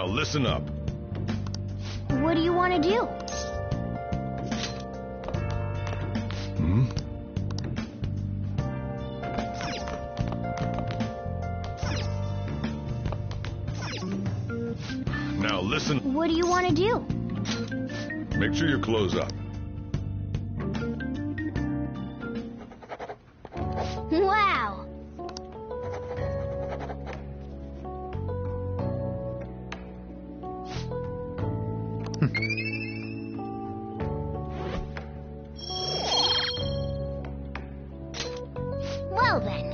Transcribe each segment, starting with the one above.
Now listen up. What do you want to do? Hmm? Now listen. What do you want to do? Make sure you close up. Wow! Well then.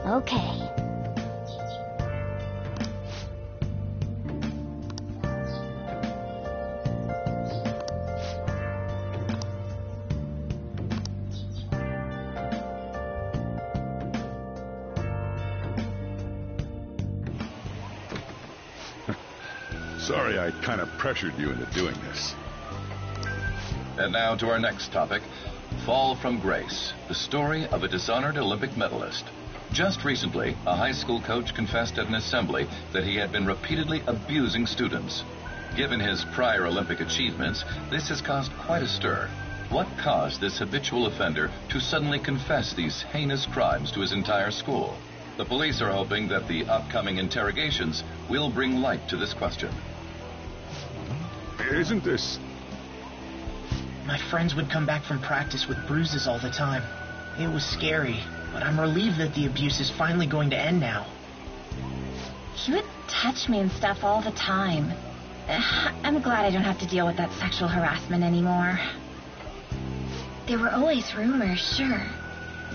Okay. Sorry I kind of pressured you into doing this. And now to our next topic, Fall from Grace, the story of a dishonored Olympic medalist. Just recently, a high school coach confessed at an assembly that he had been repeatedly abusing students. Given his prior Olympic achievements, this has caused quite a stir. What caused this habitual offender to suddenly confess these heinous crimes to his entire school? The police are hoping that the upcoming interrogations will bring light to this question. Isn't this... My friends would come back from practice with bruises all the time. It was scary, but I'm relieved that the abuse is finally going to end now. He would touch me and stuff all the time. I'm glad I don't have to deal with that sexual harassment anymore. There were always rumors, sure.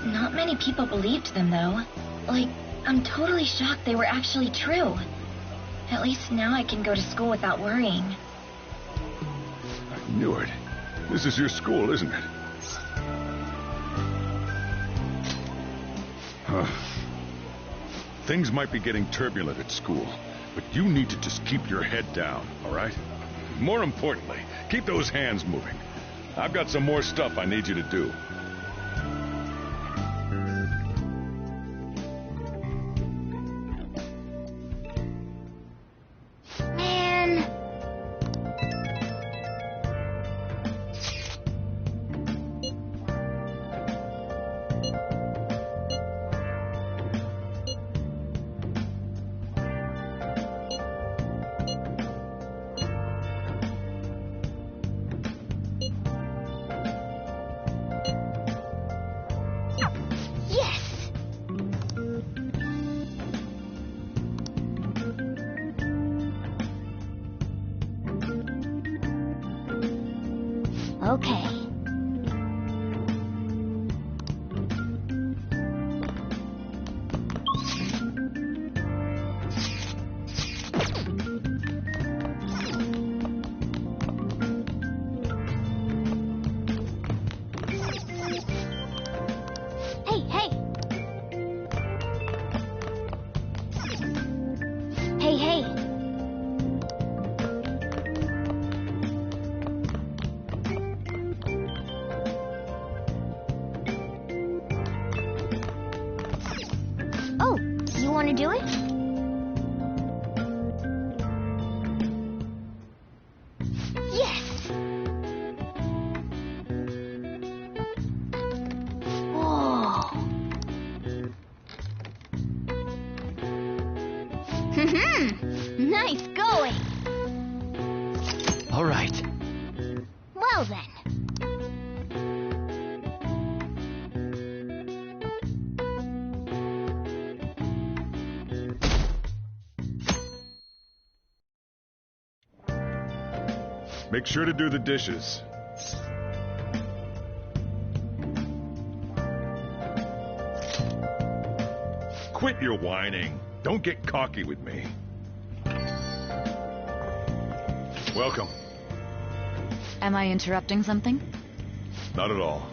Not many people believed them, though. Like, I'm totally shocked they were actually true. At least now I can go to school without worrying. I knew it. This is your school, isn't it? Things might be getting turbulent at school, but you need to just keep your head down, all right? More importantly, keep those hands moving. I've got some more stuff I need you to do. Man. Yes! Okay. Hey, hey! Hey, hey! Oh, you want to do it? Yes! Whoa! Nice going! All right. Well then. Make sure to do the dishes. Quit your whining. Don't get cocky with me. Welcome. Am I interrupting something? Not at all.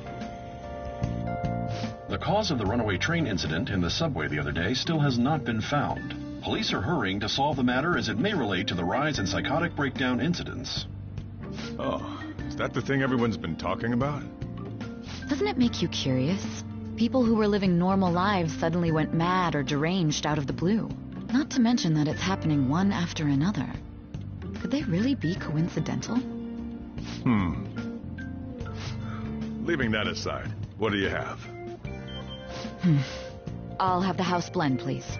The cause of the runaway train incident in the subway the other day still has not been found. Police are hurrying to solve the matter as it may relate to the rise in psychotic breakdown incidents. Oh, is that the thing everyone's been talking about? Doesn't it make you curious? People who were living normal lives suddenly went mad or deranged out of the blue. Not to mention that it's happening one after another. Could they really be coincidental? Leaving that aside, what do you have? I'll have the house blend, please.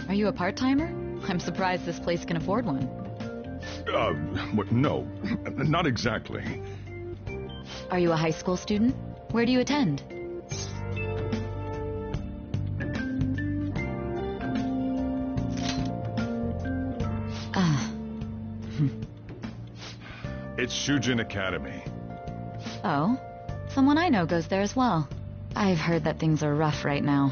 Are you a part-timer? I'm surprised this place can afford one. No, not exactly. Are you a high school student? Where do you attend? It's Shujin Academy. Oh, someone I know goes there as well. I've heard that things are rough right now.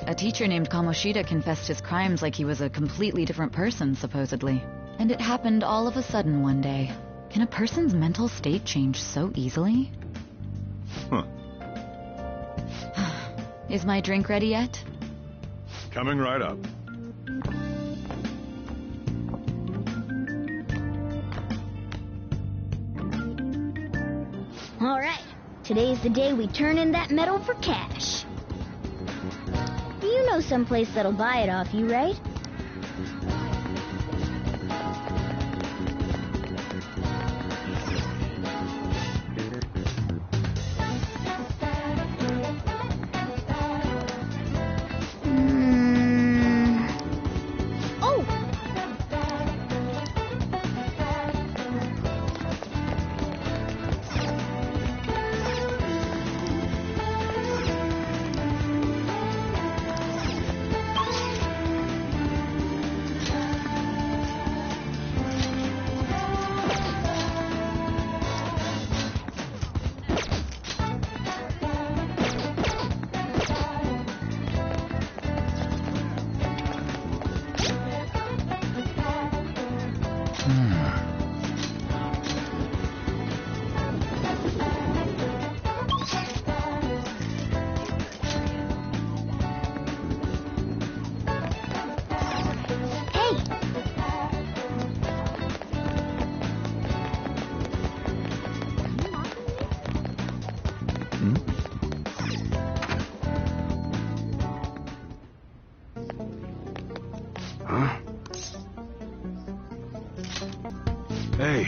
A teacher named Kamoshida confessed his crimes like he was a completely different person, supposedly. And it happened all of a sudden one day. Can a person's mental state change so easily? Is my drink ready yet? Coming right up. All right, today's the day we turn in that medal for cash. You know someplace that'll buy it off you, right? Oh! Hey.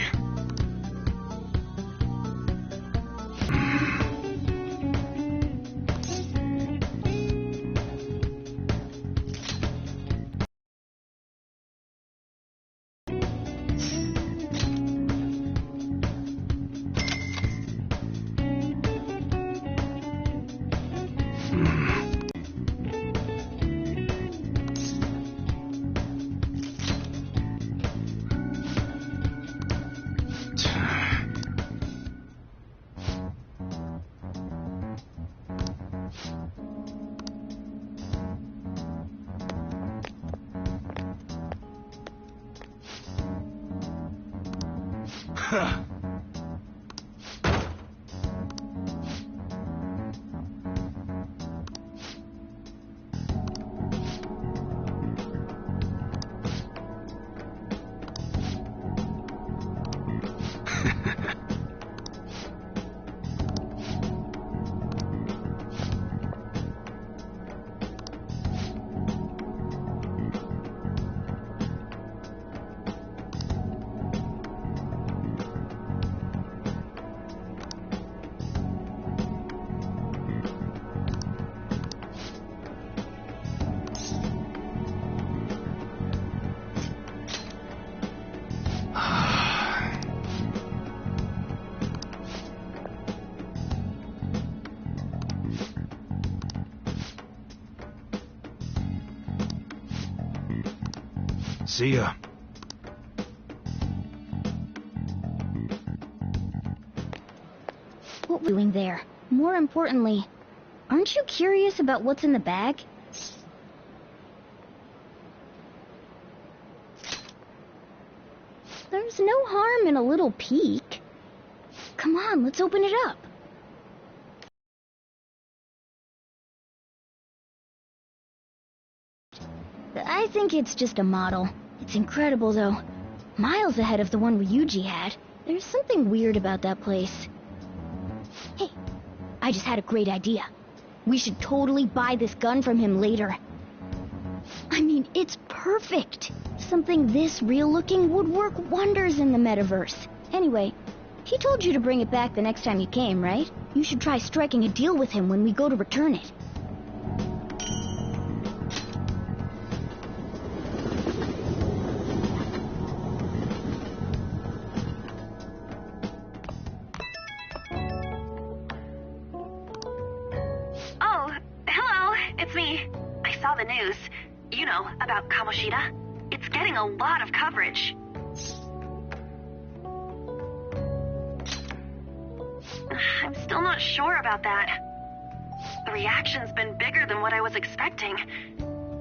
See ya. What were you doing there? More importantly, aren't you curious about what's in the bag? There's no harm in a little peek. Come on, let's open it up. I think it's just a model. It's incredible, though. Miles ahead of the one Ryuji had. There's something weird about that place. Hey, I just had a great idea. We should totally buy this gun from him later. I mean, it's perfect. Something this real-looking would work wonders in the metaverse. Anyway, he told you to bring it back the next time you came, right? You should try striking a deal with him when we go to return it. Oh, hello, it's me. I saw the news. You know, about Kamoshida. It's getting a lot of coverage. I'm still not sure about that. The reaction's been bigger than what I was expecting.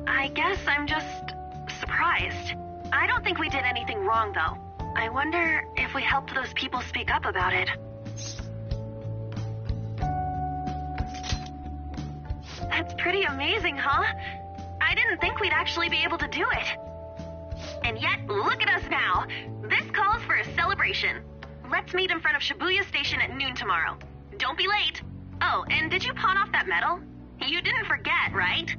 I guess I'm just surprised. I don't think we did anything wrong, though. I wonder if we helped those people speak up about it. That's pretty amazing, huh? I didn't think we'd actually be able to do it. And yet, look at us now. This calls for a celebration. Let's meet in front of Shibuya Station at noon tomorrow. Don't be late. Oh, and did you pawn off that medal? You didn't forget, right?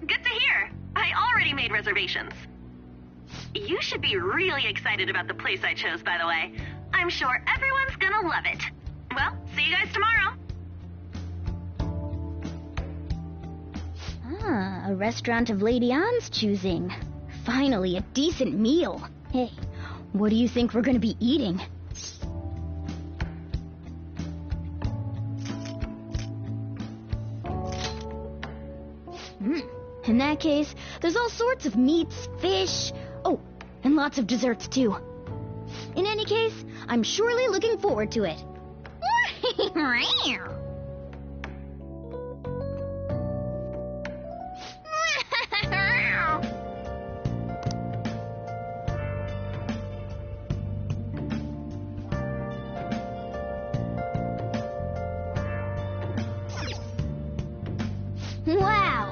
Good to hear. I already made reservations. You should be really excited about the place I chose, by the way. I'm sure everyone's gonna love it. Well, see you guys tomorrow. Ah, a restaurant of Lady Ann's choosing. Finally, a decent meal. Hey, what do you think we're gonna be eating? In that case, there's all sorts of meats, fish, oh, and lots of desserts too. In any case, I'm surely looking forward to it. Wow!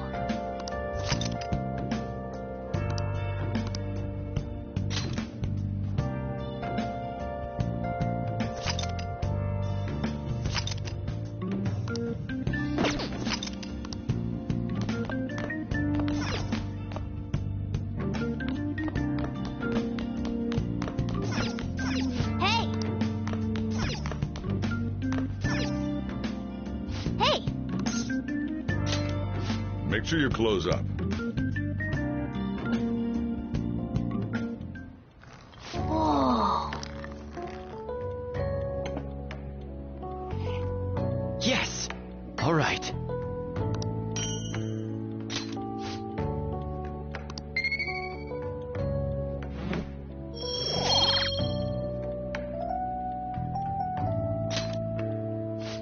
Make sure you close up. Whoa! Yes! All right.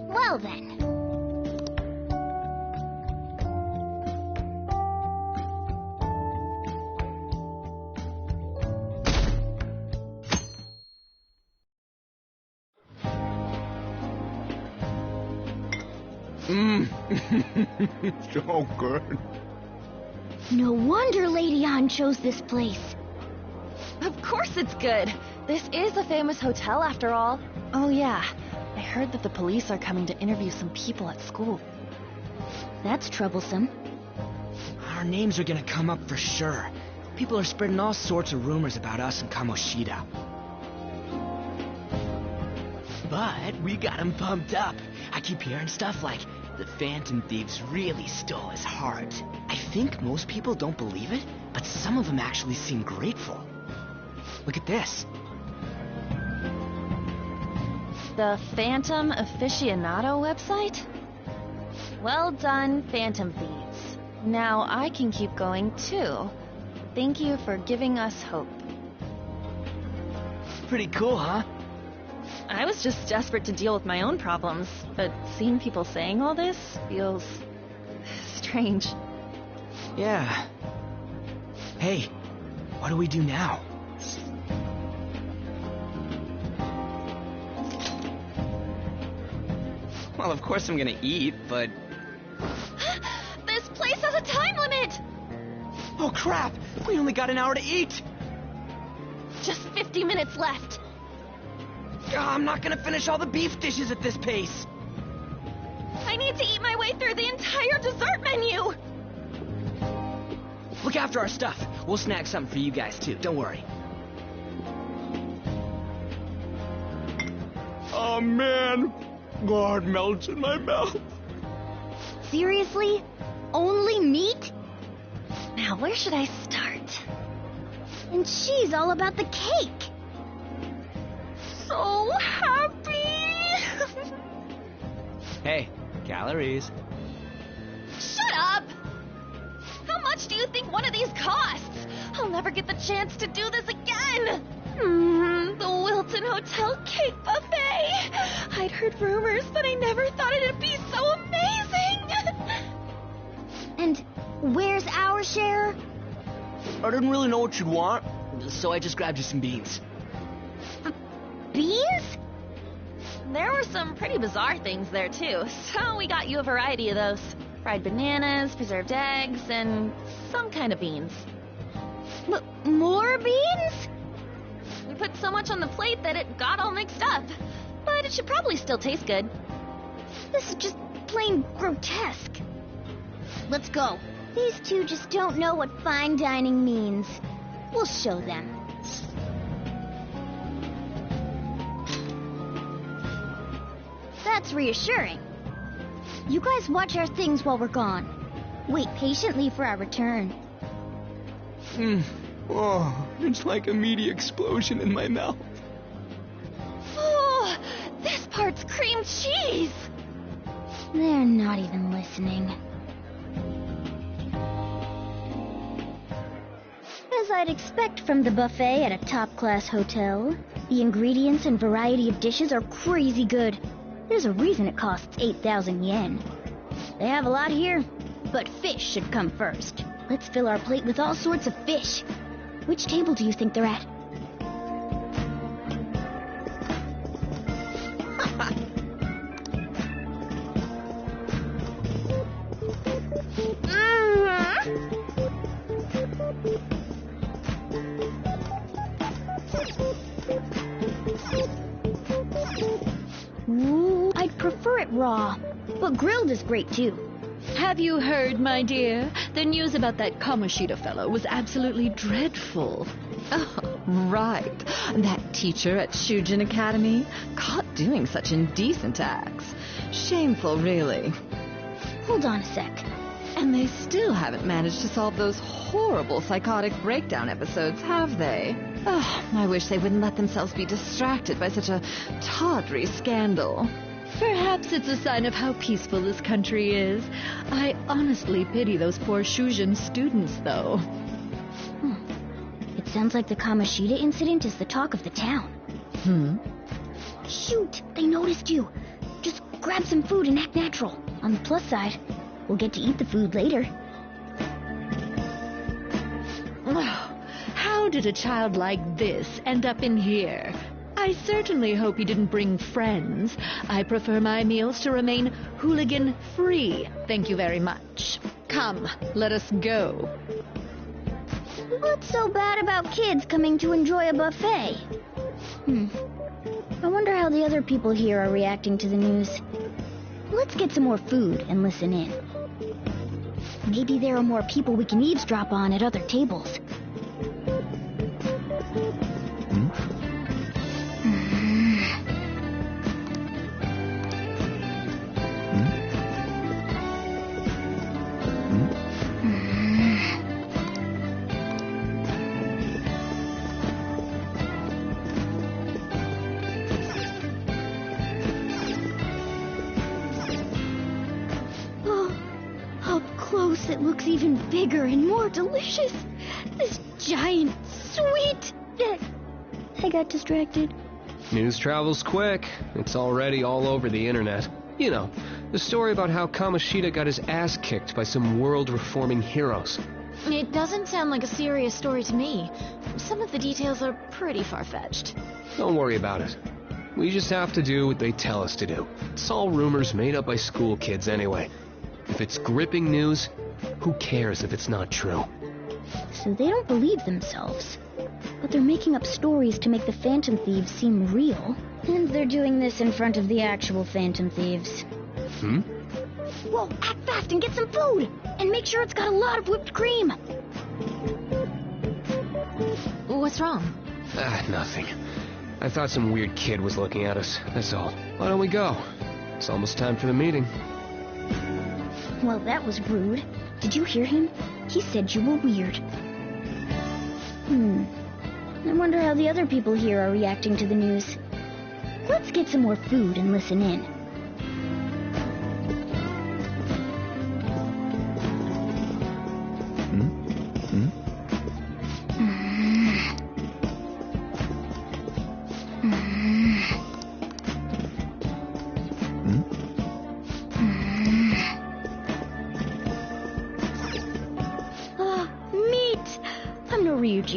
Well then. So good. No wonder Lady Ann chose this place. Of course it's good. This is a famous hotel after all. Oh yeah, I heard that the police are coming to interview some people at school. That's troublesome. Our names are gonna come up for sure. People are spreading all sorts of rumors about us and Kamoshida. But we got him pumped up. I keep hearing stuff like, the Phantom Thieves really stole his heart. I think most people don't believe it, but some of them actually seem grateful. Look at this. The Phantom Aficionado website? Well done, Phantom Thieves. Now I can keep going too. Thank you for giving us hope. Pretty cool, huh? I was just desperate to deal with my own problems, but seeing people saying all this feels strange. Yeah. Hey, what do we do now? Well, of course I'm gonna eat, but... This place has a time limit! Oh crap! We only got an hour to eat! Just 50 minutes left. I'm not gonna finish all the beef dishes at this pace! I need to eat my way through the entire dessert menu! Look after our stuff. We'll snag something for you guys too, don't worry. Oh man! God melts in my mouth. Seriously? Only meat? Now, where should I start? And she's all about the cake. So happy! Hey, calories. Shut up! How much do you think one of these costs? I'll never get the chance to do this again! The Wilton Hotel Cake Buffet! I'd heard rumors, but I never thought it'd be so amazing! And where's our share? I didn't really know what you'd want, so I just grabbed you some beans. Beans? There were some pretty bizarre things there, too, so we got you a variety of those. Fried bananas, preserved eggs, and some kind of beans. More beans? We put so much on the plate that it got all mixed up. But it should probably still taste good. This is just plain grotesque. Let's go. These two just don't know what fine dining means. We'll show them. That's reassuring. You guys watch our things while we're gone. Wait patiently for our return. Oh, it's like a meaty explosion in my mouth. Oh, this part's cream cheese! They're not even listening. As I'd expect from the buffet at a top-class hotel, the ingredients and variety of dishes are crazy good. There's a reason it costs 8,000 yen. They have a lot here, but fish should come first. Let's fill our plate with all sorts of fish. Which table do you think they're at? Ooh, I'd prefer it raw, but grilled is great too. Have you heard, my dear? The news about that Kamoshida fellow was absolutely dreadful. Oh, right. That teacher at Shujin Academy, caught doing such indecent acts. Shameful, really. Hold on a sec. And they still haven't managed to solve those horrible psychotic breakdown episodes, have they? Oh, I wish they wouldn't let themselves be distracted by such a tawdry scandal. Perhaps it's a sign of how peaceful this country is. I honestly pity those poor Shujin students, though. It sounds like the Kamoshida incident is the talk of the town. Shoot, they noticed you. Just grab some food and act natural. On the plus side, we'll get to eat the food later. How did a child like this end up in here? I certainly hope he didn't bring friends. I prefer my meals to remain hooligan-free. Thank you very much. Come, let us go. What's so bad about kids coming to enjoy a buffet? I wonder how the other people here are reacting to the news. Let's get some more food and listen in. Maybe there are more people we can eavesdrop on at other tables. It looks even bigger and more delicious. This giant, sweet... I got distracted. News travels quick. It's already all over the internet. You know, the story about how Kamoshida got his ass kicked by some world-reforming heroes. It doesn't sound like a serious story to me. Some of the details are pretty far-fetched. Don't worry about it. We just have to do what they tell us to do. It's all rumors made up by school kids anyway. If it's gripping news, who cares if it's not true? So they don't believe themselves. But they're making up stories to make the Phantom Thieves seem real. And they're doing this in front of the actual Phantom Thieves. Whoa, act fast and get some food! And make sure it's got a lot of whipped cream! What's wrong? Nothing. I thought some weird kid was looking at us, that's all. Why don't we go? It's almost time for the meeting. Well, that was rude. Did you hear him? He said you were weird. I wonder how the other people here are reacting to the news. Let's get some more food and listen in.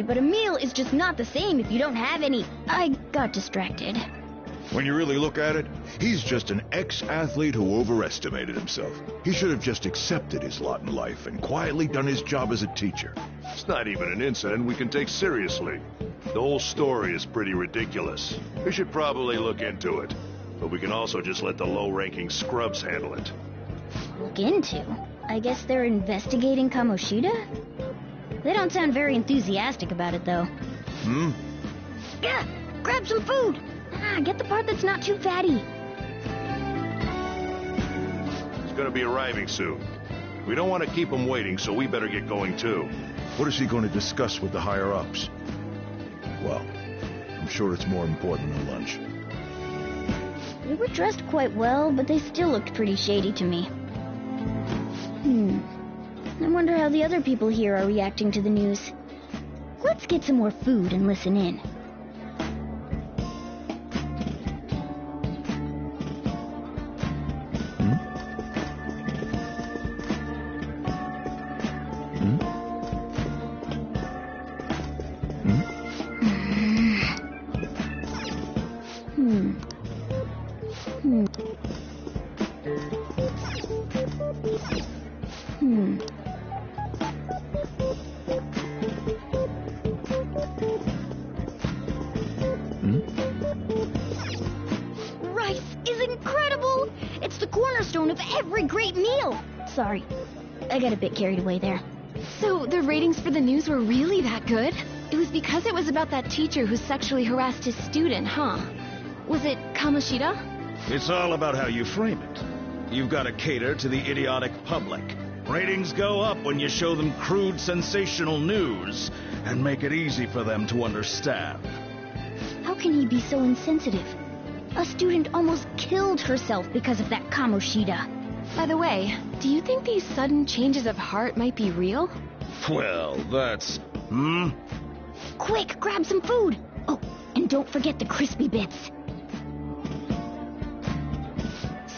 But a meal is just not the same if you don't have any. I got distracted. When you really look at it, he's just an ex-athlete who overestimated himself. He should have just accepted his lot in life and quietly done his job as a teacher. It's not even an incident we can take seriously. The whole story is pretty ridiculous. We should probably look into it. But we can also just let the low-ranking scrubs handle it. Look into? I guess they're investigating Kamoshida? They don't sound very enthusiastic about it, though. Yeah, grab some food! Get the part that's not too fatty. He's gonna be arriving soon. We don't want to keep him waiting, so we better get going, too. What is he going to discuss with the higher-ups? Well, I'm sure it's more important than lunch. They were dressed quite well, but they still looked pretty shady to me. I wonder how the other people here are reacting to the news. Let's get some more food and listen in. Sorry, I got a bit carried away there. So the ratings for the news were really that good? It was because it was about that teacher who sexually harassed his student, huh? Was it Kamoshida? It's all about how you frame it. You've got to cater to the idiotic public. Ratings go up when you show them crude, sensational news and make it easy for them to understand. How can he be so insensitive? A student almost killed herself because of that Kamoshida. By the way, do you think these sudden changes of heart might be real? Well, that's... Quick, grab some food! Oh, and don't forget the crispy bits.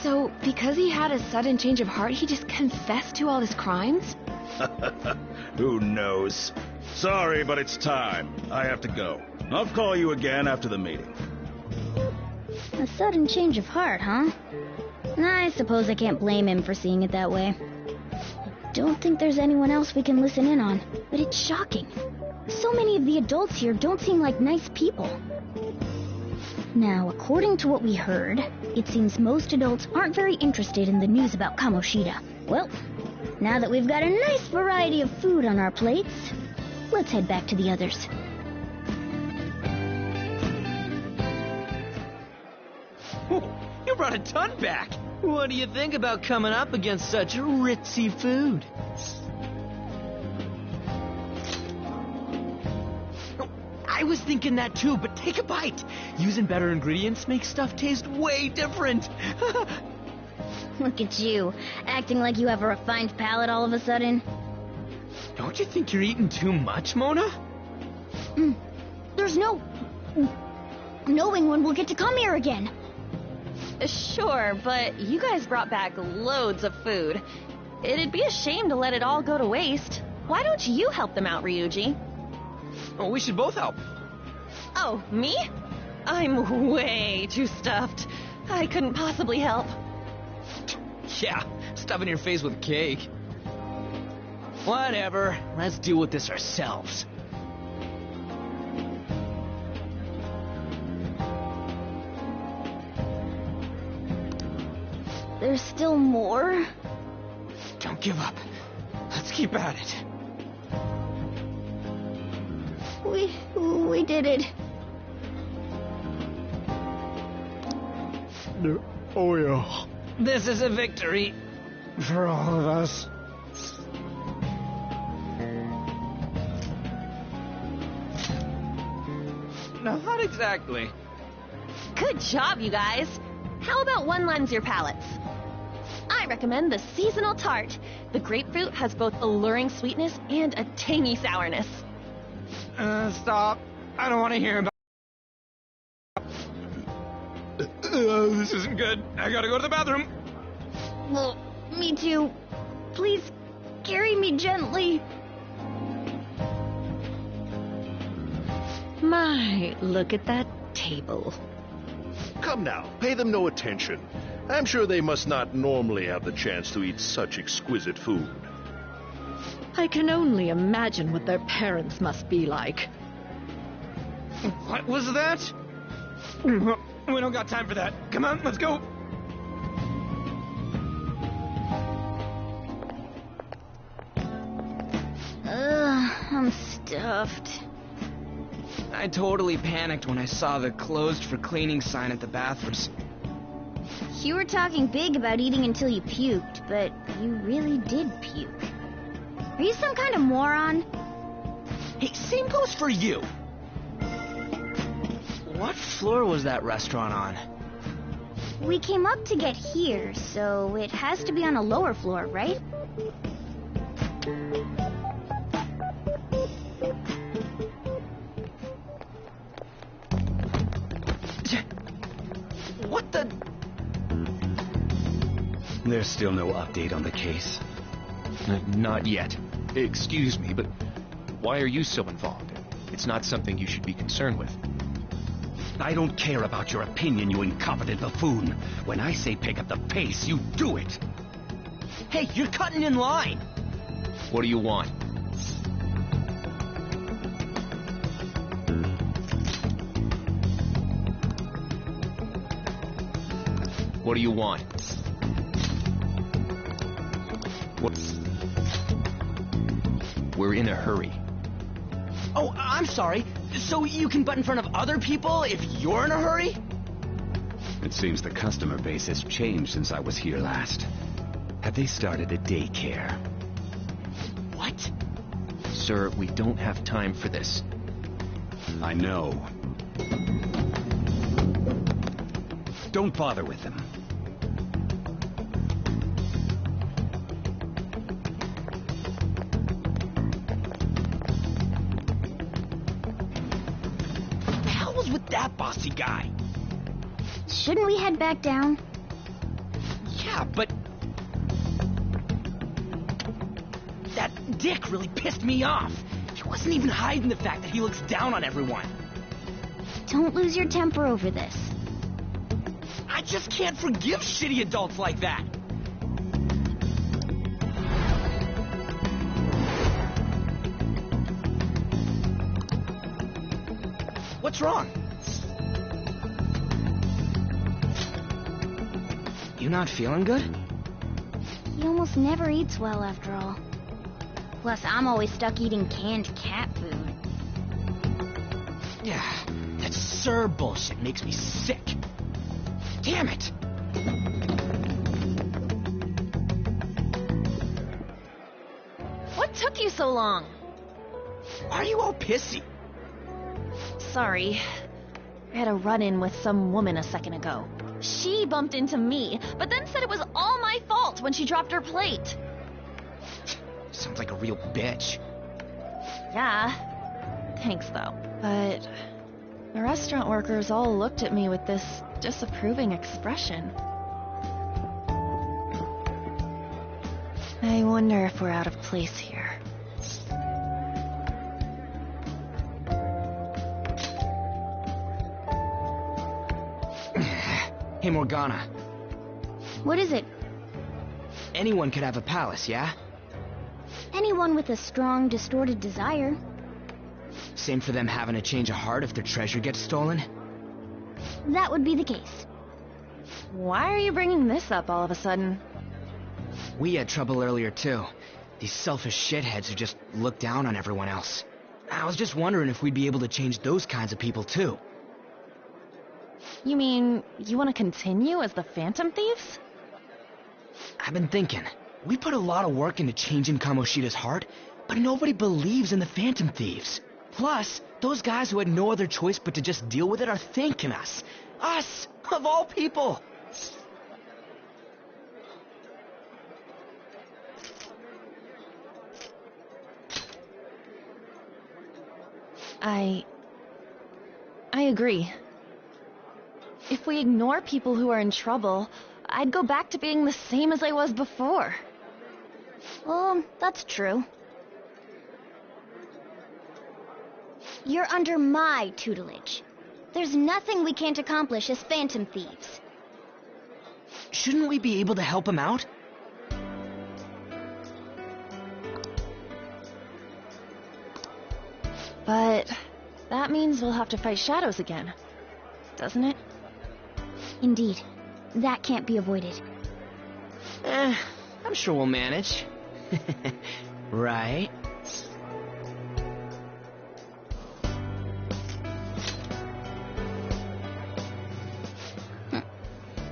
So, because he had a sudden change of heart, he just confessed to all his crimes? Who knows? Sorry, but it's time. I have to go. I'll call you again after the meeting. A sudden change of heart, huh? I suppose I can't blame him for seeing it that way. I don't think there's anyone else we can listen in on, but it's shocking. So many of the adults here don't seem like nice people. Now, according to what we heard, it seems most adults aren't very interested in the news about Kamoshida. Well, now that we've got a nice variety of food on our plates, let's head back to the others. You brought a ton back. What do you think about coming up against such ritzy food? I was thinking that too, but take a bite. Using better ingredients makes stuff taste way different. Look at you, acting like you have a refined palate all of a sudden. Don't you think you're eating too much, Mona? There's no knowing when we'll get to come here again. Sure, but you guys brought back loads of food. It'd be a shame to let it all go to waste. Why don't you help them out, Ryuji? Oh, we should both help. Oh, me? I'm way too stuffed. I couldn't possibly help. Yeah, stuffing your face with cake. Whatever, let's deal with this ourselves. There's still more? Don't give up. Let's keep at it. We did it. Oh yeah. This is a victory for all of us. Not exactly. Good job, you guys. How about one lens your palates? I recommend the seasonal tart. The grapefruit has both alluring sweetness and a tangy sourness. Stop. I don't want to hear about... this isn't good. I gotta go to the bathroom. Well, me too. Please, carry me gently. My, look at that table. Come now, pay them no attention. I'm sure they must not normally have the chance to eat such exquisite food. I can only imagine what their parents must be like. What was that? We don't got time for that. Come on, let's go. I'm stuffed. I totally panicked when I saw the closed for cleaning sign at the bathrooms. You were talking big about eating until you puked, but you really did puke. Are you some kind of moron? Hey, same goes for you. What floor was that restaurant on? We came up to get here, so it has to be on a lower floor, right? What the... There's still no update on the case. Not yet. Excuse me, but why are you so involved? It's not something you should be concerned with. I don't care about your opinion, you incompetent buffoon. When I say pick up the pace, you do it. Hey, you're cutting in line. What do you want? What do you want? We're in a hurry. Oh, I'm sorry. So you can butt in front of other people if you're in a hurry? It seems the customer base has changed since I was here last. Have they started a daycare? What? Sir, we don't have time for this. I know. Don't bother with them. That bossy guy. Shouldn't we head back down? Yeah, but... that dick really pissed me off. He wasn't even hiding the fact that he looks down on everyone. Don't lose your temper over this. I just can't forgive shitty adults like that. What's wrong? You not feeling good? He almost never eats well, after all. Plus, I'm always stuck eating canned cat food. Yeah, that Sir bullshit makes me sick. Damn it! What took you so long? Why are you all pissy? Sorry. I had a run-in with some woman a second ago. She bumped into me, but then said it was all my fault when she dropped her plate. Sounds like a real bitch. Yeah. Thanks, though. But the restaurant workers all looked at me with this disapproving expression. I wonder if we're out of place here. Hey, Morgana. What is it? Anyone could have a palace, yeah? Anyone with a strong, distorted desire. Same for them having a change of heart if their treasure gets stolen? That would be the case. Why are you bringing this up all of a sudden? We had trouble earlier, too. These selfish shitheads who just look down on everyone else. I was just wondering if we'd be able to change those kinds of people, too. You mean, you want to continue as the Phantom Thieves? I've been thinking. We put a lot of work into changing Kamoshida's heart, but nobody believes in the Phantom Thieves. Plus, those guys who had no other choice but to just deal with it are thanking us. Us, of all people! I agree. If we ignore people who are in trouble, I'd go back to being the same as I was before. Well, that's true. You're under my tutelage. There's nothing we can't accomplish as Phantom Thieves. Shouldn't we be able to help him out? But that means we'll have to fight shadows again, doesn't it? Indeed. That can't be avoided. I'm sure we'll manage. Right?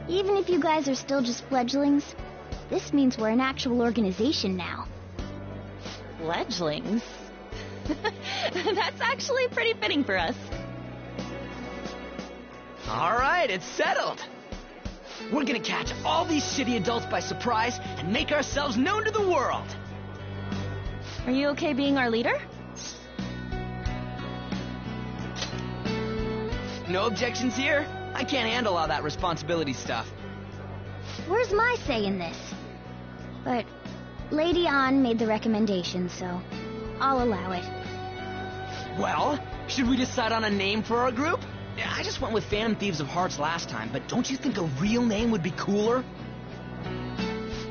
Even if you guys are still just fledglings, this means we're an actual organization now. Fledglings? That's actually pretty fitting for us. Alright, it's settled! We're gonna catch all these shitty adults by surprise and make ourselves known to the world! Are you okay being our leader? No objections here? I can't handle all that responsibility stuff. Where's my say in this? But Lady An made the recommendation, so I'll allow it. Well, should we decide on a name for our group? I just went with Phantom Thieves of Hearts last time, but don't you think a real name would be cooler?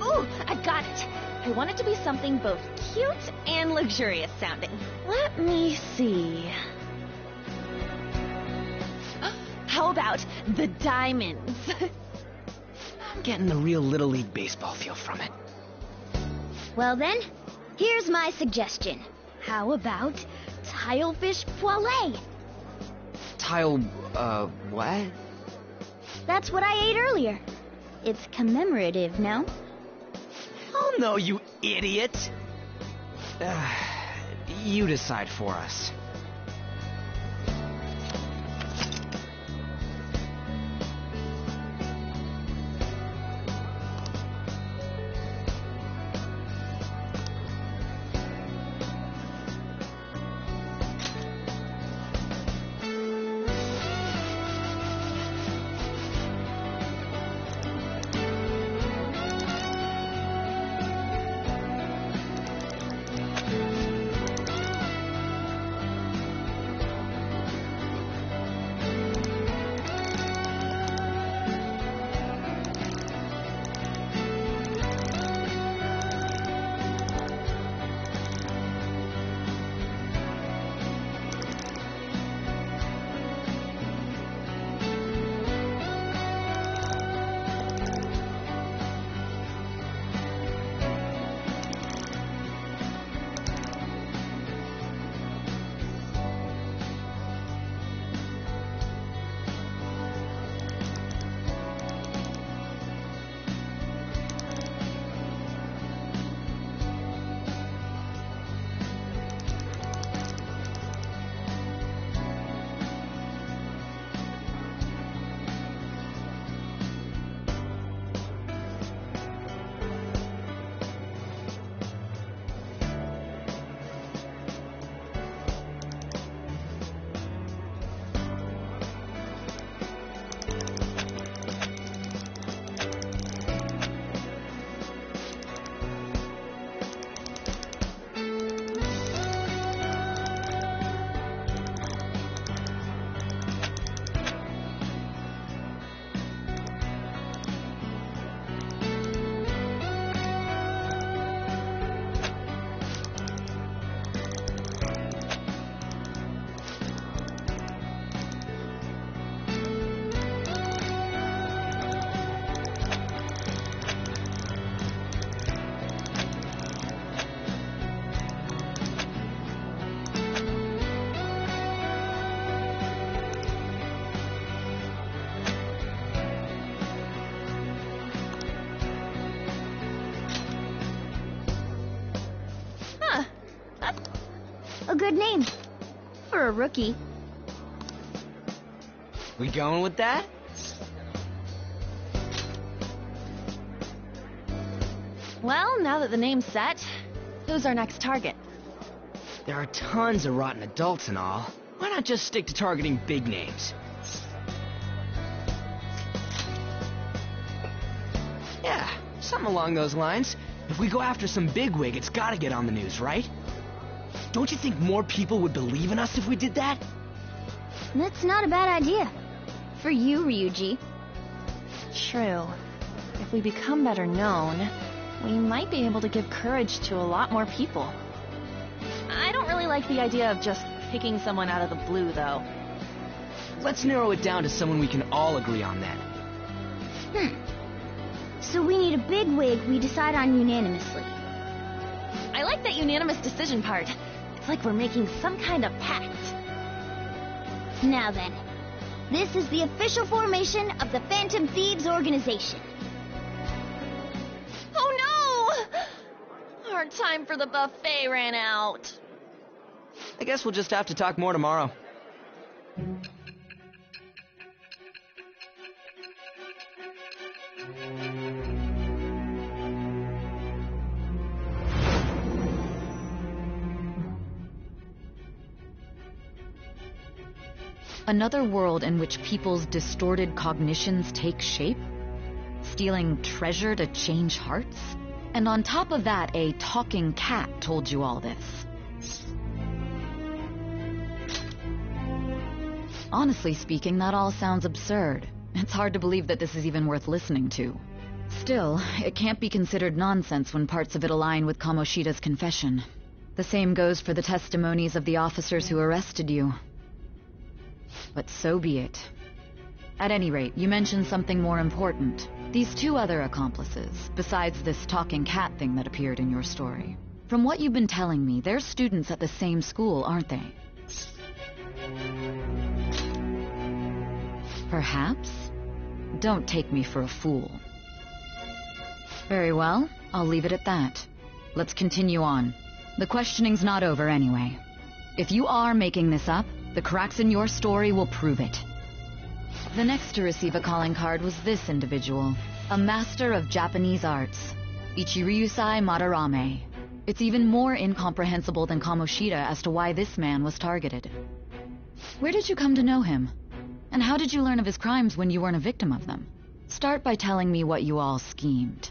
Ooh, I've got it! I want it to be something both cute and luxurious sounding. Let me see. How about the Diamonds? I'm getting the real Little League Baseball feel from it. Well then, here's my suggestion. How about Tilefish Poêlée? What? That's what I ate earlier. It's commemorative, no? Oh no, you idiot! You decide for us. A good name. For a rookie. We going with that? Well, now that the name's set, who's our next target? There are tons of rotten adults and all. Why not just stick to targeting big names? Yeah, something along those lines. If we go after some bigwig, it's gotta get on the news, right? Don't you think more people would believe in us if we did that? That's not a bad idea. For you, Ryuji. True. If we become better known, we might be able to give courage to a lot more people. I don't really like the idea of just picking someone out of the blue, though. Let's narrow it down to someone we can all agree on then. So we need a big wig we decide on unanimously. I like that unanimous decision part. It's like we're making some kind of pact. Now then, this is the official formation of the Phantom Thieves organization. Oh no! Our time for the buffet ran out. I guess we'll just have to talk more tomorrow. Another world in which people's distorted cognitions take shape? Stealing treasure to change hearts? And on top of that, a talking cat told you all this. Honestly speaking, that all sounds absurd. It's hard to believe that this is even worth listening to. Still, it can't be considered nonsense when parts of it align with Kamoshida's confession. The same goes for the testimonies of the officers who arrested you. But so be it. At any rate, you mentioned something more important. These two other accomplices, besides this talking cat thing that appeared in your story. From what you've been telling me, they're students at the same school, aren't they? Perhaps? Don't take me for a fool. Very well, I'll leave it at that. Let's continue on. The questioning's not over anyway. If you are making this up, the cracks in your story will prove it. The next to receive a calling card was this individual, a master of Japanese arts, Ichiryusai Madarame. It's even more incomprehensible than Kamoshida as to why this man was targeted. Where did you come to know him? And how did you learn of his crimes when you weren't a victim of them? Start by telling me what you all schemed.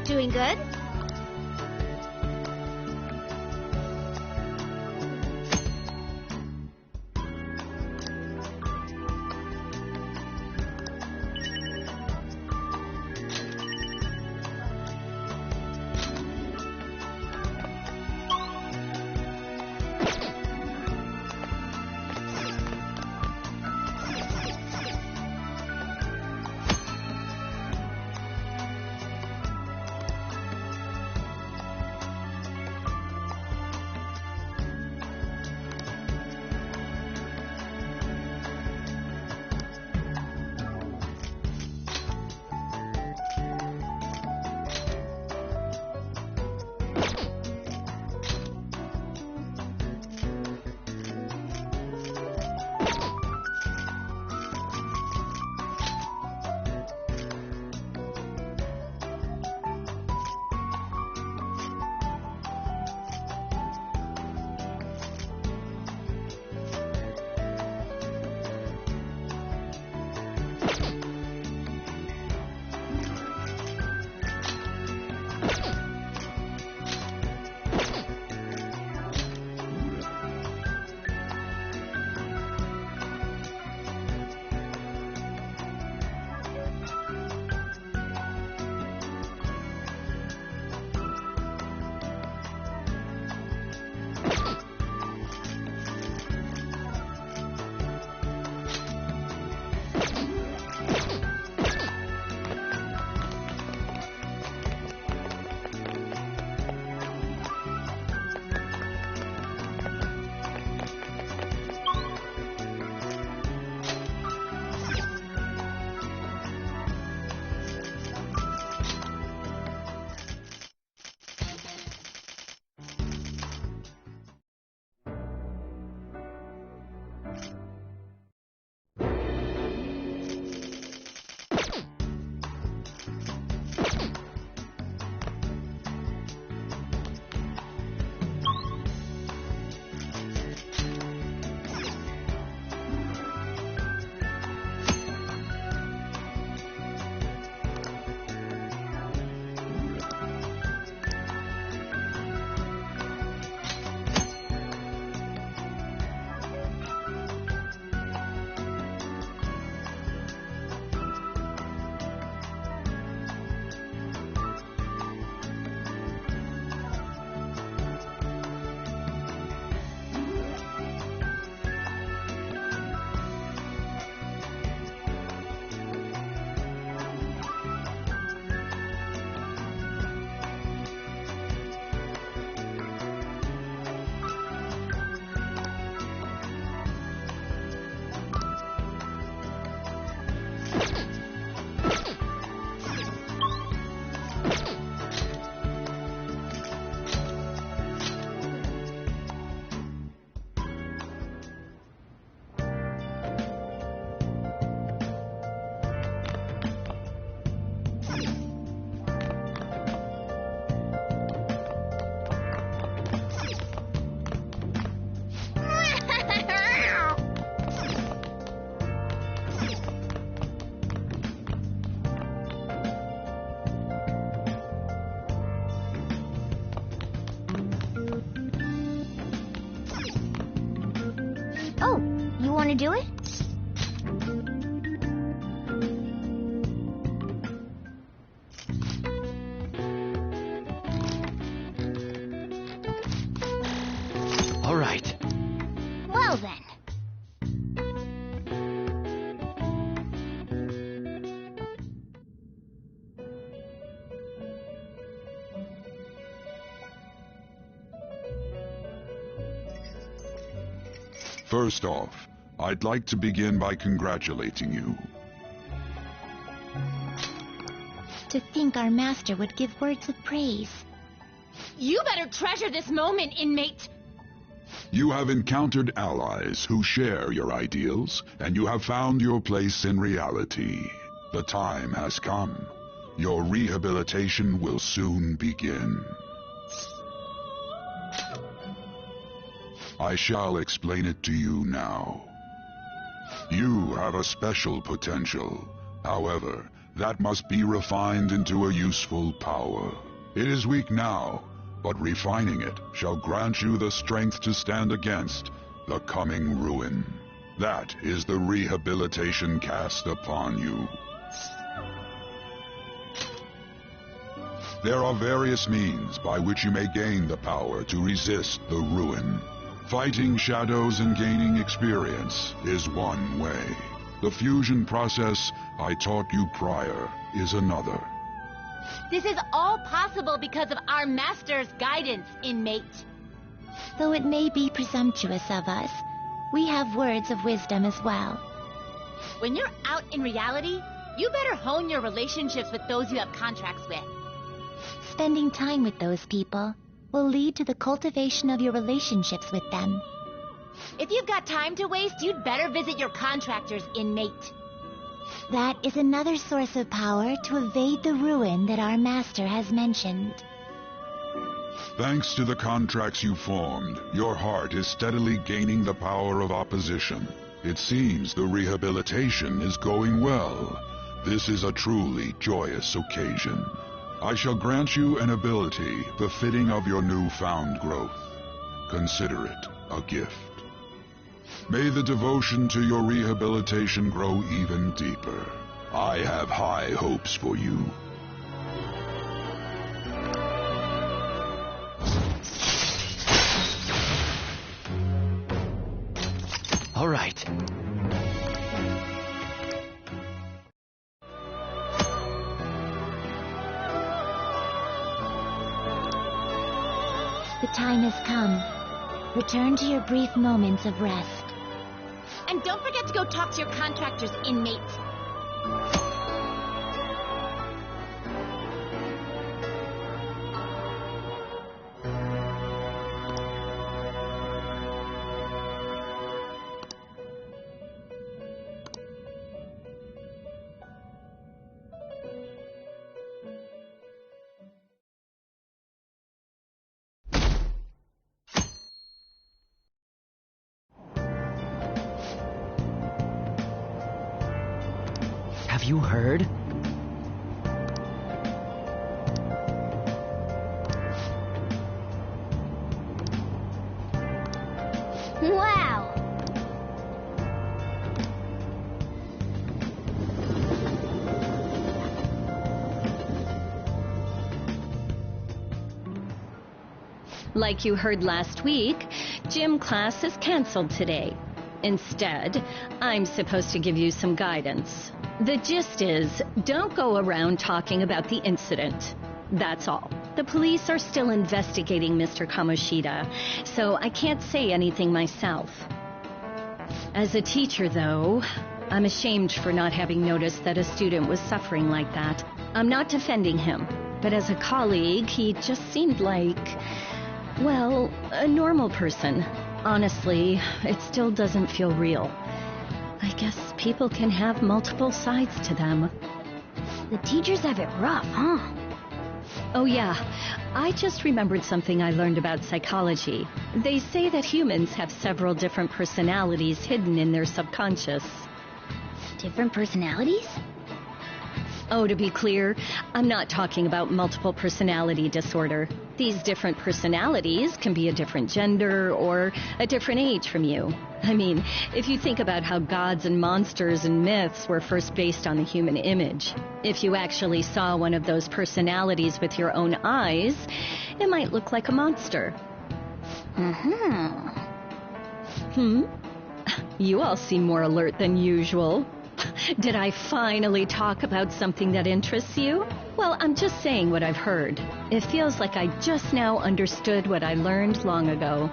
Doing good? Oh, you want to do it? All right. Well then. First off, I'd like to begin by congratulating you. To think our master would give words of praise. You better treasure this moment, inmate! You have encountered allies who share your ideals, and you have found your place in reality. The time has come. Your rehabilitation will soon begin. I shall explain it to you now. You have a special potential. However, that must be refined into a useful power. It is weak now, but refining it shall grant you the strength to stand against the coming ruin. That is the rehabilitation cast upon you. There are various means by which you may gain the power to resist the ruin. Fighting shadows and gaining experience is one way. The fusion process I taught you prior is another. This is all possible because of our master's guidance, inmate. Though it may be presumptuous of us, we have words of wisdom as well. When you're out in reality, you better hone your relationships with those you have contracts with. Spending time with those people will lead to the cultivation of your relationships with them. If you've got time to waste, you'd better visit your contractors, inmate. That is another source of power to evade the ruin that our master has mentioned. Thanks to the contracts you formed, your heart is steadily gaining the power of opposition. It seems the rehabilitation is going well. This is a truly joyous occasion. I shall grant you an ability befitting of your newfound growth. Consider it a gift. May the devotion to your rehabilitation grow even deeper. I have high hopes for you. All right. The time has come. Return to your brief moments of rest. And don't forget to go talk to your contractors, inmate. Have you heard? Wow! Like you heard last week, gym class is canceled today. Instead, I'm supposed to give you some guidance. The gist is, don't go around talking about the incident. That's all. The police are still investigating Mr. Kamoshida, so I can't say anything myself. As a teacher, though, I'm ashamed for not having noticed that a student was suffering like that. I'm not defending him, but as a colleague, he just seemed like, well, a normal person. Honestly, it still doesn't feel real. I guess people can have multiple sides to them. The teachers have it rough, huh? Oh yeah, I just remembered something I learned about psychology. They say that humans have several different personalities hidden in their subconscious. Different personalities? Oh, to be clear, I'm not talking about multiple personality disorder. These different personalities can be a different gender or a different age from you. I mean, if you think about how gods and monsters and myths were first based on the human image, if you actually saw one of those personalities with your own eyes, it might look like a monster. You all seem more alert than usual. Did I finally talk about something that interests you? Well, I'm just saying what I've heard. It feels like I just now understood what I learned long ago.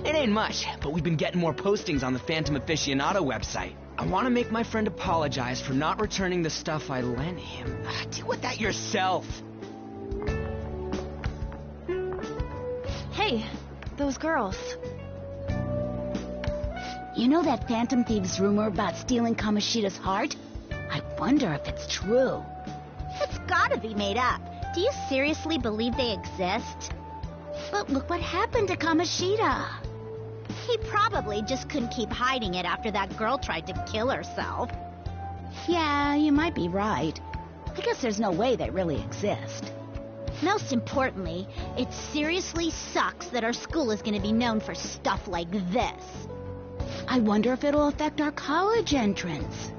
It ain't much, but we've been getting more postings on the Phantom Aficionado website. I want to make my friend apologize for not returning the stuff I lent him. Deal with that yourself. Hey, those girls. You know that Phantom Thieves rumor about stealing Kamoshida's heart? I wonder if it's true. It's gotta be made up. Do you seriously believe they exist? But look what happened to Kamoshida. He probably just couldn't keep hiding it after that girl tried to kill herself. Yeah, you might be right. I guess there's no way they really exist. Most importantly, it seriously sucks that our school is going to be known for stuff like this. I wonder if it'll affect our college entrance.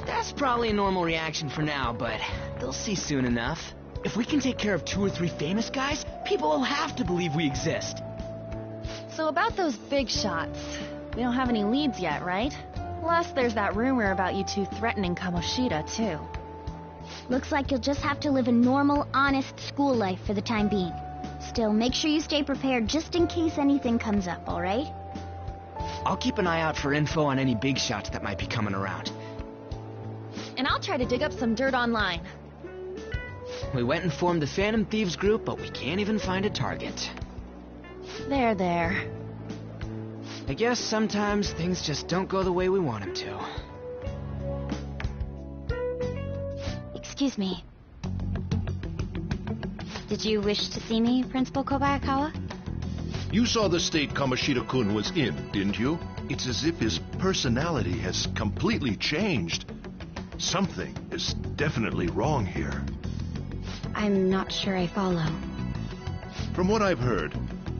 That's probably a normal reaction for now, but they'll see soon enough. If we can take care of 2 or 3 famous guys, people will have to believe we exist. So about those big shots, we don't have any leads yet, right? Plus, there's that rumor about you two threatening Kamoshida, too. Looks like you'll just have to live a normal, honest school life for the time being. Still, make sure you stay prepared just in case anything comes up, alright? I'll keep an eye out for info on any big shots that might be coming around. And I'll try to dig up some dirt online. We went and formed the Phantom Thieves group, but we can't even find a target. There. I guess sometimes things just don't go the way we want them to. Excuse me. Did you wish to see me, Principal Kobayakawa? You saw the state Kamoshida-kun was in, didn't you? It's as if his personality has completely changed. Something is definitely wrong here. I'm not sure I follow. From what I've heard,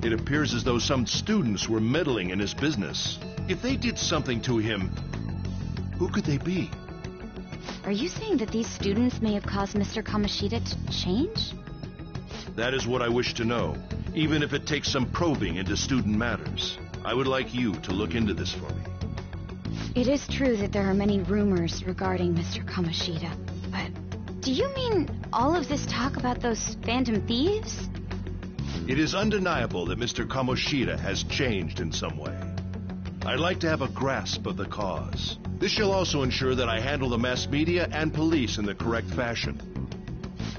it appears as though some students were meddling in his business. If they did something to him, who could they be? Are you saying that these students may have caused Mr. Kamoshida to change? That is what I wish to know, even if it takes some probing into student matters. I would like you to look into this for me. It is true that there are many rumors regarding Mr. Kamoshida, but do you mean all of this talk about those Phantom Thieves? It is undeniable that Mr. Kamoshida has changed in some way. I'd like to have a grasp of the cause. This shall also ensure that I handle the mass media and police in the correct fashion.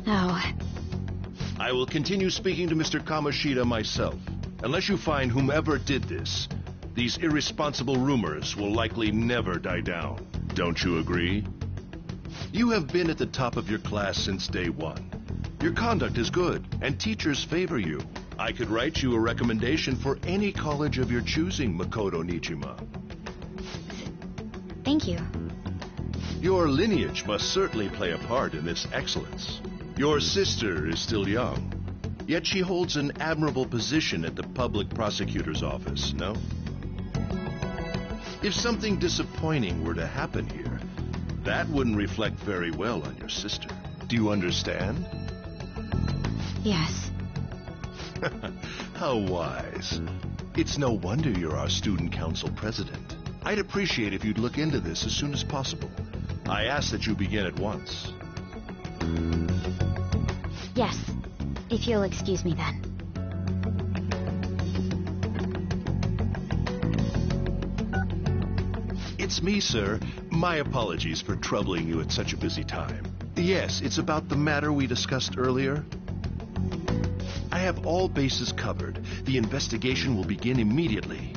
Oh. I will continue speaking to Mr. Kamoshida myself. Unless you find whomever did this, these irresponsible rumors will likely never die down. Don't you agree? You have been at the top of your class since day one. Your conduct is good, and teachers favor you. I could write you a recommendation for any college of your choosing, Makoto Nijima. Thank you. Your lineage must certainly play a part in this excellence. Your sister is still young, yet she holds an admirable position at the public prosecutor's office, no? If something disappointing were to happen here, that wouldn't reflect very well on your sister. Do you understand? Yes. How wise. It's no wonder you're our student council president. I'd appreciate if you'd look into this as soon as possible. I ask that you begin at once. Yes, if you'll excuse me then. It's me, sir. My apologies for troubling you at such a busy time. Yes, it's about the matter we discussed earlier. I have all bases covered. The investigation will begin immediately.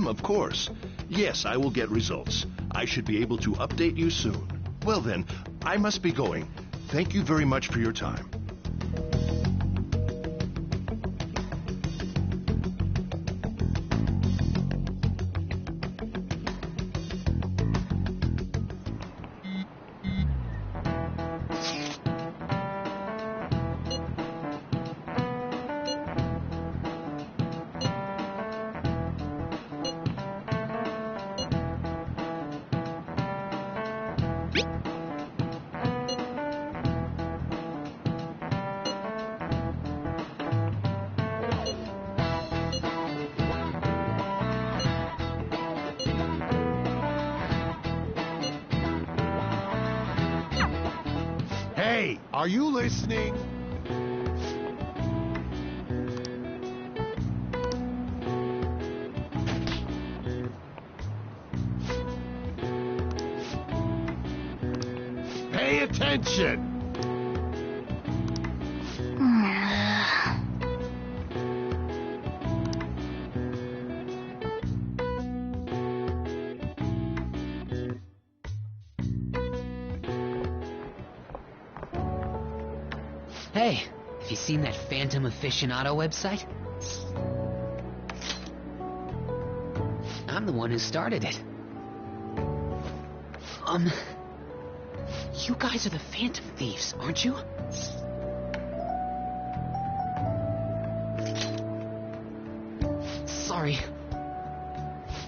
Of course. Yes, I will get results. I should be able to update you soon. Well then, I must be going. Thank you very much for your time. Hey, are you listening? Pay attention! Hey, have you seen that Phantom Aficionado website? I'm the one who started it. You guys are the Phantom Thieves, aren't you? Sorry.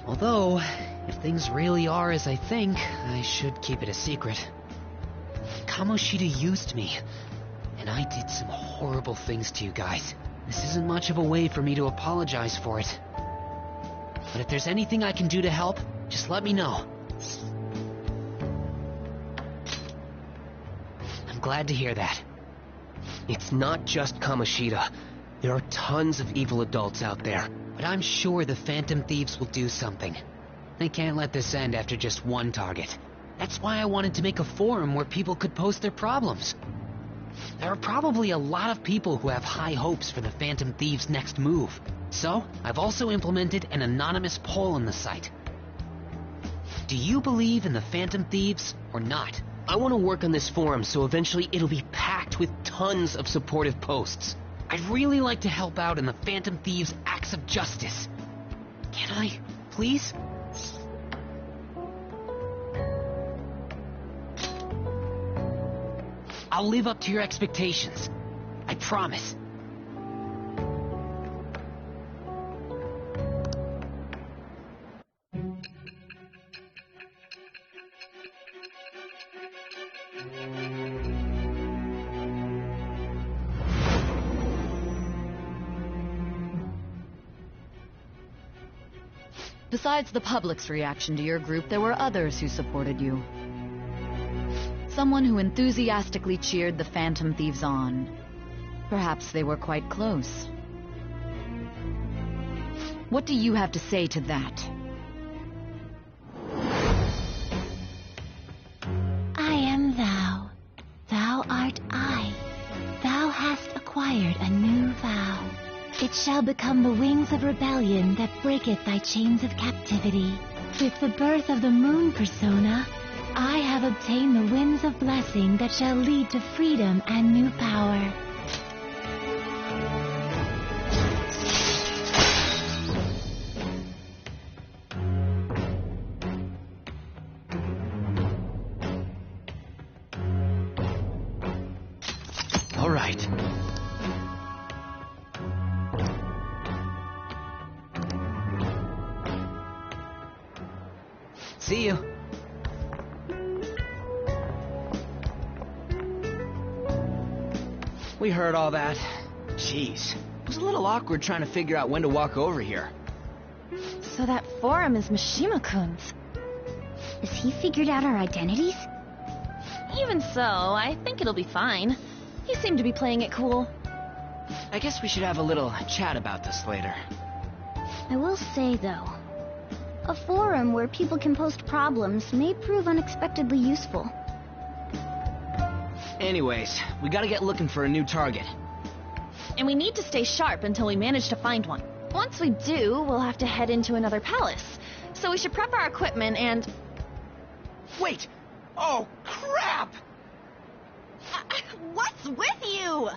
Although, if things really are as I think, I should keep it a secret. Kamoshida used me, and I did some horrible things to you guys. This isn't much of a way for me to apologize for it. But if there's anything I can do to help, just let me know. I'm glad to hear that. It's not just Kamoshida. There are tons of evil adults out there. But I'm sure the Phantom Thieves will do something. They can't let this end after just one target. That's why I wanted to make a forum where people could post their problems. There are probably a lot of people who have high hopes for the Phantom Thieves' next move. So, I've also implemented an anonymous poll on the site. Do you believe in the Phantom Thieves or not? I want to work on this forum so eventually it'll be packed with tons of supportive posts. I'd really like to help out in the Phantom Thieves' acts of justice. Can I, please? I'll live up to your expectations. I promise. Besides the public's reaction to your group, there were others who supported you. Someone who enthusiastically cheered the Phantom Thieves on. Perhaps they were quite close. What do you have to say to that? I am thou. Thou art I. Thou hast acquired a new vow. It shall become the wings of rebellion that breaketh thy chains of captivity. With the birth of the moon persona, I have obtained the winds of blessing that shall lead to freedom and new power. All right. See you. We heard all that. Jeez. It was a little awkward trying to figure out when to walk over here. So that forum is Mishima-kun's. Has he figured out our identities? Even so, I think it'll be fine. He seemed to be playing it cool. I guess we should have a little chat about this later. I will say, though, a forum where people can post problems may prove unexpectedly useful. Anyways, we gotta get looking for a new target. And we need to stay sharp until we manage to find one. Once we do, we'll have to head into another palace. So we should prep our equipment and... Wait! Oh, crap! What's with you?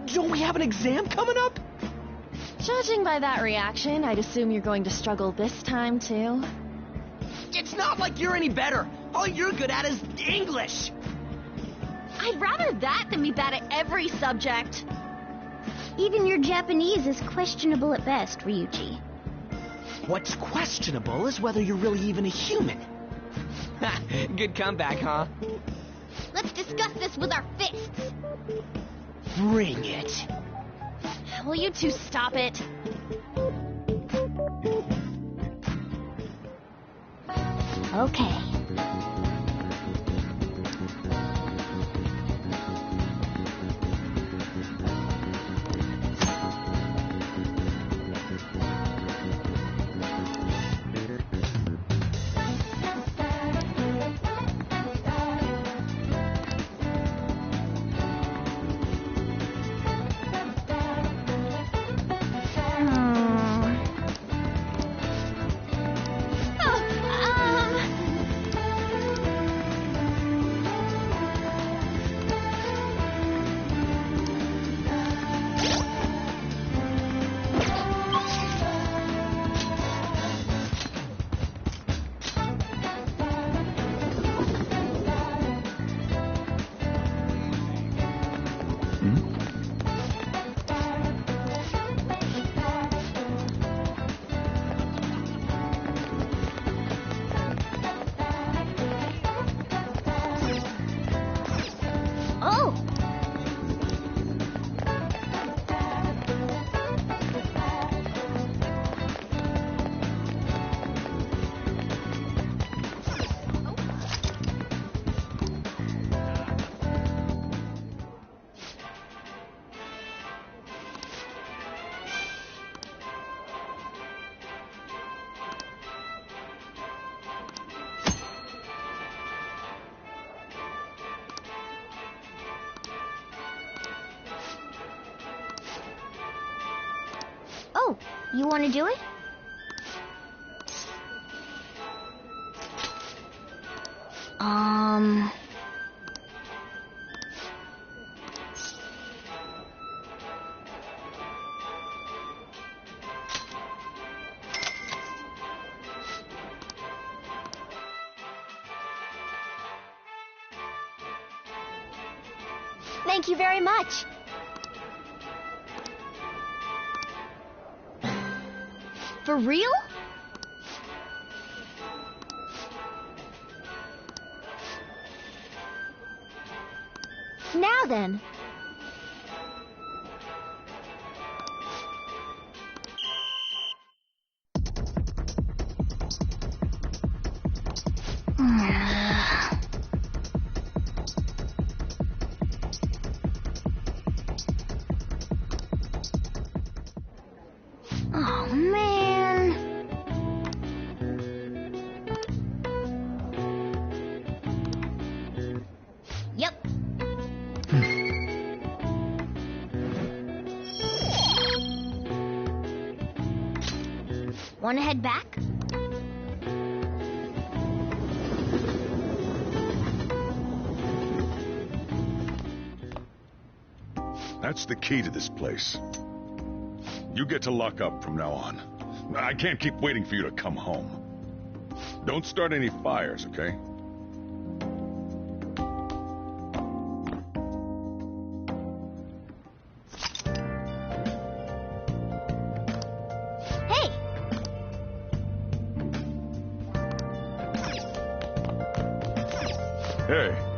Don't we have an exam coming up? Judging by that reaction, I'd assume you're going to struggle this time, too. It's not like you're any better. All you're good at is English. I'd rather that than be bad at every subject. Even your Japanese is questionable at best, Ryuji. What's questionable is whether you're really even a human. Good comeback, huh? Let's discuss this with our fists. Bring it. Will you two stop it? Okay. You want to do it? Thank you very much. For real? Now then. Oh, man. Yep. Want to head back? That's the key to this place. You get to lock up from now on. I can't keep waiting for you to come home. Don't start any fires, okay? Hey! Hey.